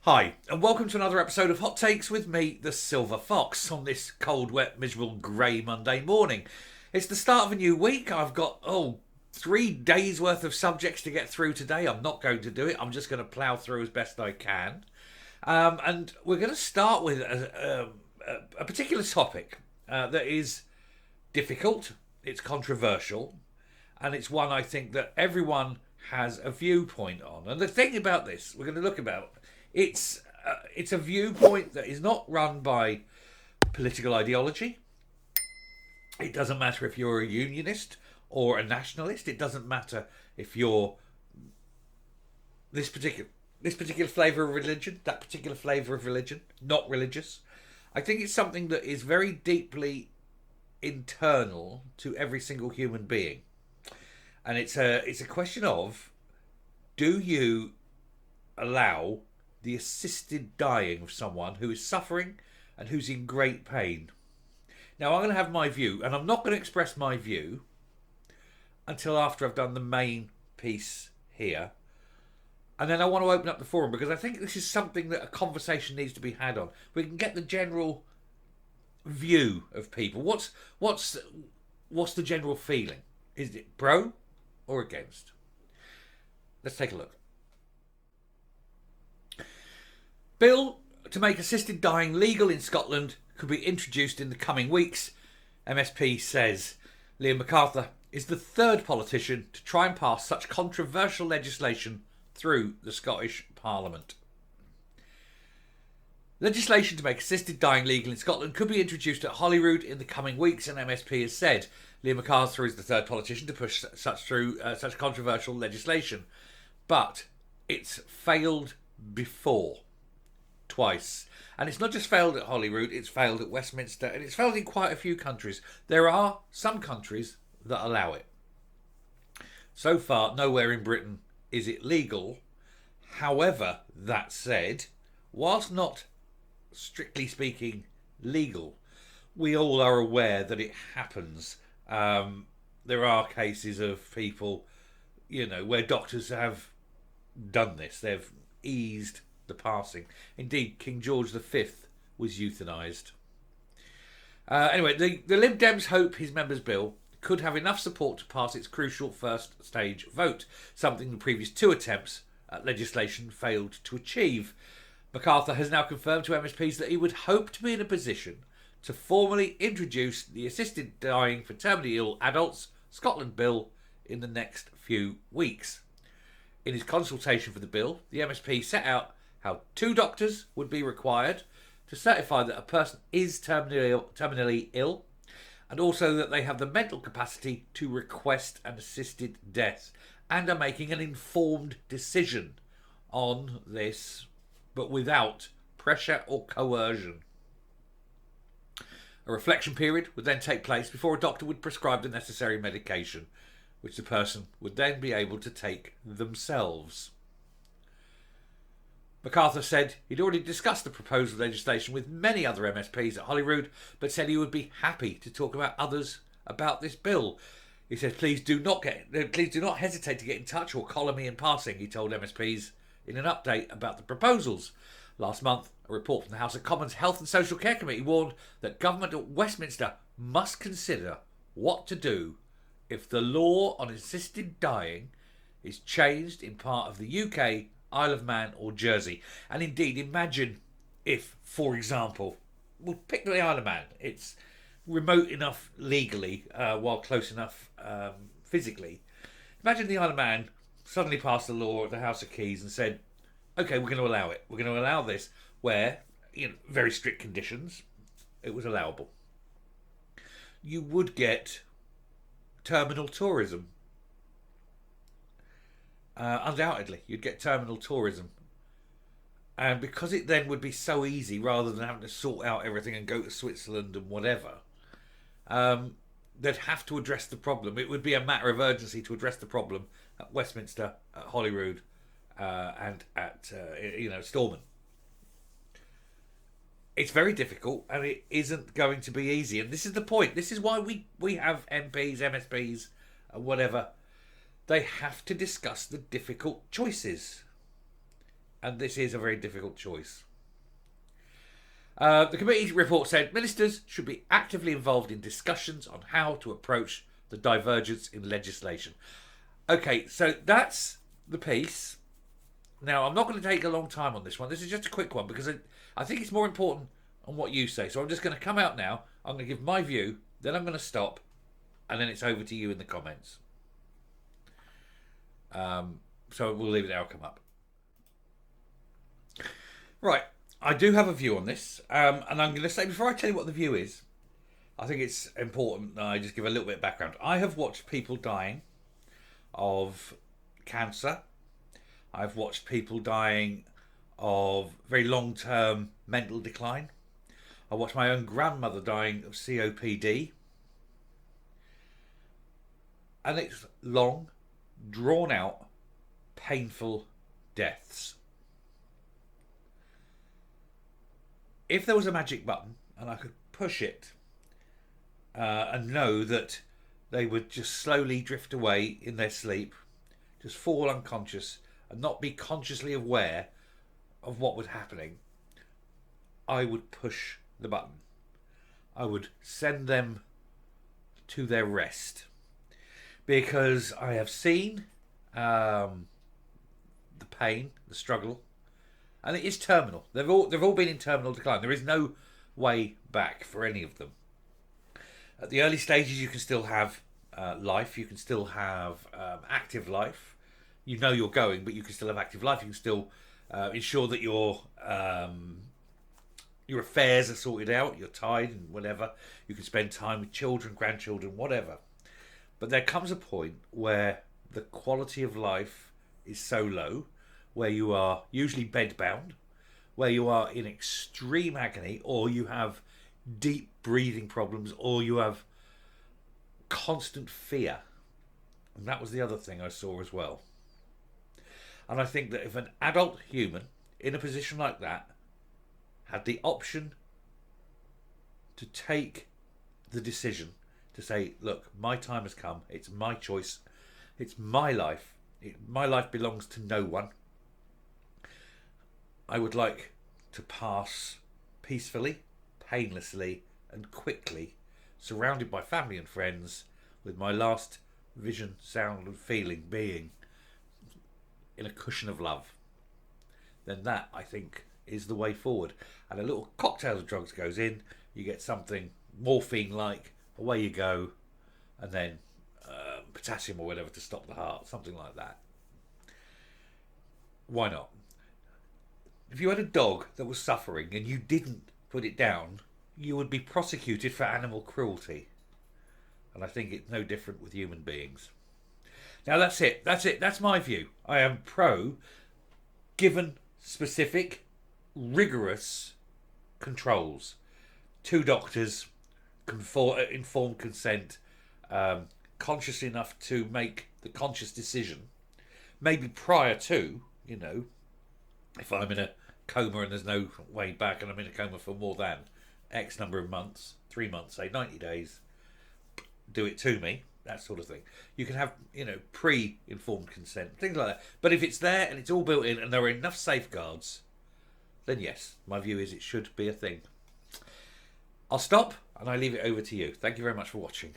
Hi, and welcome to another episode of Hot Takes with me, the Silver Fox, on this cold, wet, miserable, grey Monday morning. It's the start of a new week. I've got, 3 days worth of subjects to get through today. I'm not going to do it. I'm just going to plough through as best I can. And we're going to start with a particular topic that is difficult, it's controversial, and it's one I think that everyone has a viewpoint on. And the thing about this, we're going to look about, it's a viewpoint that is not run by political ideology. It doesn't matter if you're a unionist or a nationalist. It doesn't matter if you're this particular flavour of religion, that particular flavour of religion, not religious. I think it's something that is very deeply internal to every single human being. And it's a question of, do you allow the assisted dying of someone who is suffering and who's in great pain? Now, I'm going to have my view, and I'm not going to express my view until after I've done the main piece here. And then I want to open up the forum because I think this is something that a conversation needs to be had on. We can get the general view of people. What's the general feeling? Is it pro or against? Let's take a look. Bill to make assisted dying legal in Scotland could be introduced in the coming weeks, MSP says. Liam MacArthur is the third politician to try and pass such controversial legislation through the Scottish Parliament. Legislation to make assisted dying legal in Scotland could be introduced at Holyrood in the coming weeks, an MSP has said. Liam MacArthur is the third politician to push such controversial legislation. But it's failed before. Twice. And it's not just failed at Holyrood, it's failed at Westminster, and it's failed in quite a few countries. There are some countries that allow it. So far, nowhere in Britain is it legal. However, that said, whilst not strictly speaking legal, we all are aware that it happens. There are cases of people, where doctors have done this. They've eased the passing. Indeed, King George V was euthanised. Anyway, the Lib Dems hope his members' bill could have enough support to pass its crucial first stage vote, something the previous two attempts at legislation failed to achieve. MacArthur has now confirmed to MSPs that he would hope to be in a position to formally introduce the Assisted Dying for Terminally Ill Adults Scotland Bill in the next few weeks. In his consultation for the bill, the MSP set out how 2 doctors would be required to certify that a person is terminally ill, and also that they have the mental capacity to request an assisted death and are making an informed decision on this, but without pressure or coercion. A reflection period would then take place before a doctor would prescribe the necessary medication, which the person would then be able to take themselves. MacArthur said he'd already discussed the proposed legislation with many other MSPs at Holyrood, but said he would be happy to talk about this bill. He said, please do not hesitate to get in touch or collar me in passing, he told MSPs in an update about the proposals. Last month, a report from the House of Commons Health and Social Care Committee warned that government at Westminster must consider what to do if the law on assisted dying is changed in part of the UK, Isle of Man or Jersey. And indeed, imagine if, for example, we'll pick the Isle of Man. It's remote enough legally, while close enough physically. Imagine the Isle of Man suddenly passed a law at the House of Keys and said, okay, we're going to allow it. We're going to allow this where, very strict conditions, it was allowable. You would get terminal tourism. Undoubtedly, you'd get terminal tourism. And because it then would be so easy, rather than having to sort out everything and go to Switzerland and whatever, they'd have to address the problem. It would be a matter of urgency to address the problem at Westminster, at Holyrood, and at Stormont. It's very difficult, and it isn't going to be easy. And this is the point. This is why we have MPs, MSPs, whatever. They have to discuss the difficult choices. And this is a very difficult choice. The committee report said ministers should be actively involved in discussions on how to approach the divergence in legislation. Okay, so that's the piece. Now, I'm not going to take a long time on this one. This is just a quick one because I think it's more important on what you say. So I'm just going to come out now. I'm going to give my view, then I'm going to stop, and then it's over to you in the comments. So we'll leave it there. I'll come up. Right, I do have a view on this, and I'm going to say, before I tell you what the view is, I think it's important that I just give a little bit of background. I have watched people dying of cancer. I've watched people dying of very long-term mental decline. I watched my own grandmother dying of COPD. And it's long, drawn-out, painful deaths. If there was a magic button and I could push it and know that they would just slowly drift away in their sleep, just fall unconscious and not be consciously aware of what was happening, I would push the button. I would send them to their rest, because I have seen the pain, the struggle, and it is terminal. They've all been in terminal decline. There is no way back for any of them. At the early stages, you can still have life. You can still have active life. You know you're going, but you can still have active life. You can still ensure that your affairs are sorted out. You're tied and whatever. You can spend time with children, grandchildren, whatever. But there comes a point where the quality of life is so low, where you are usually bedbound, where you are in extreme agony, or you have deep breathing problems, or you have constant fear. And that was the other thing I saw as well. And I think that if an adult human in a position like that had the option to take the decision to say, look, my time has come, it's my choice, it's my life, my life belongs to no one, I would like to pass peacefully, painlessly and quickly, surrounded by family and friends, with my last vision, sound and feeling being in a cushion of love. Then that, I think, is the way forward. And a little cocktail of drugs goes in, you get something morphine-like, away you go, and then potassium or whatever to stop the heart, something like that. Why not? If you had a dog that was suffering and you didn't put it down, you would be prosecuted for animal cruelty. And I think it's no different with human beings. Now that's it. That's my view. I am pro, given specific, rigorous controls. 2 doctors, informed consent, conscious enough to make the conscious decision. Maybe prior to, if I'm in a coma and there's no way back and I'm in a coma for more than X number of months, 3 months, say 90 days, do it to me, that sort of thing. You can have, pre-informed consent, things like that. But if it's there and it's all built in and there are enough safeguards, then yes, my view is it should be a thing. I'll stop and I leave it over to you. Thank you very much for watching.